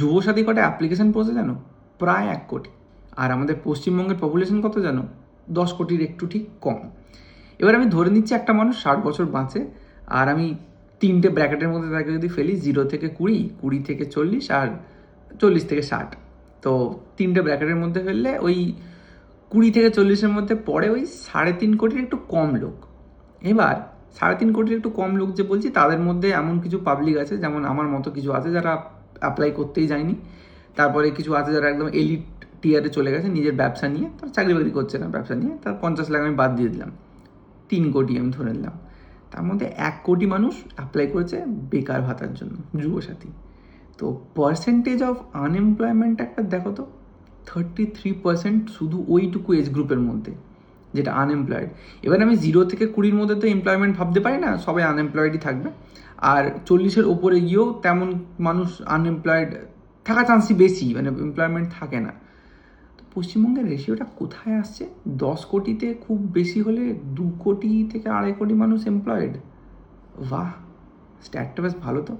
যুবসাথী কটা অ্যাপ্লিকেশান পড়েছে জানো? প্রায় 1 কোটি। আর আমাদের পশ্চিমবঙ্গের পপুলেশন কত জানো? 10 কোটির একটু ঠিক কম। এবার আমি ধরে নিচ্ছি একটা মানুষ 60 বছর বাঁচে, আর আমি 3টে ব্র্যাকেটের মধ্যে তাকে যদি ফেলি, 0 থেকে 20, 20 থেকে 40, আর 40 থেকে 60। তো 3টে ব্র্যাকেটের মধ্যে ফেললে ওই 20 থেকে 40-এর মধ্যে পড়ে ওই 3.5 কোটির একটু কম লোক। এবার 3.5 কোটির একটু কম লোক যে বলছি, তাদের মধ্যে এমন কিছু পাবলিক আছে, যেমন আমার মতো কিছু আছে যারা অ্যাপ্লাই করতেই যায়নি। তারপরে কিছু আছে যারা একদম এলিট টিয়ারে চলে গেছে নিজের ব্যবসা নিয়ে, তারা চাকরি বাকরি করছে না, ব্যবসা নিয়ে। তার 50 লাখ আমি বাদ দিয়ে দিলাম, 3 কোটি আমি ধরে নিলাম। তার মধ্যে 1 কোটি মানুষ অ্যাপ্লাই করেছে বেকার ভাতার জন্য, যুবসাথী। তো পার্সেন্টেজ অফ আনএমপ্লয়মেন্ট একটা দেখো তো, 33% শুধু ওইটুকু এজ গ্রুপের মধ্যে, যেটা আনএমপ্লয়েড। এবার আমি 0 থেকে 20-র মধ্যে তো এমপ্লয়মেন্ট ভাবতে পারি না, সবাই আনএমপ্লয়েডই থাকবে। আর 40-এর ওপরে গিয়েও তেমন মানুষ আনএমপ্লয়েড থাকার চান্সই বেশি, মানে এমপ্লয়মেন্ট থাকে না। তো পশ্চিমবঙ্গের রেশিওটা কোথায় আসছে? 10 কোটিতে খুব বেশি হলে 2 কোটি থেকে 2.5 কোটি মানুষ এমপ্লয়েড। বাহ, স্ট্যাটটা বেশ ভালো তো।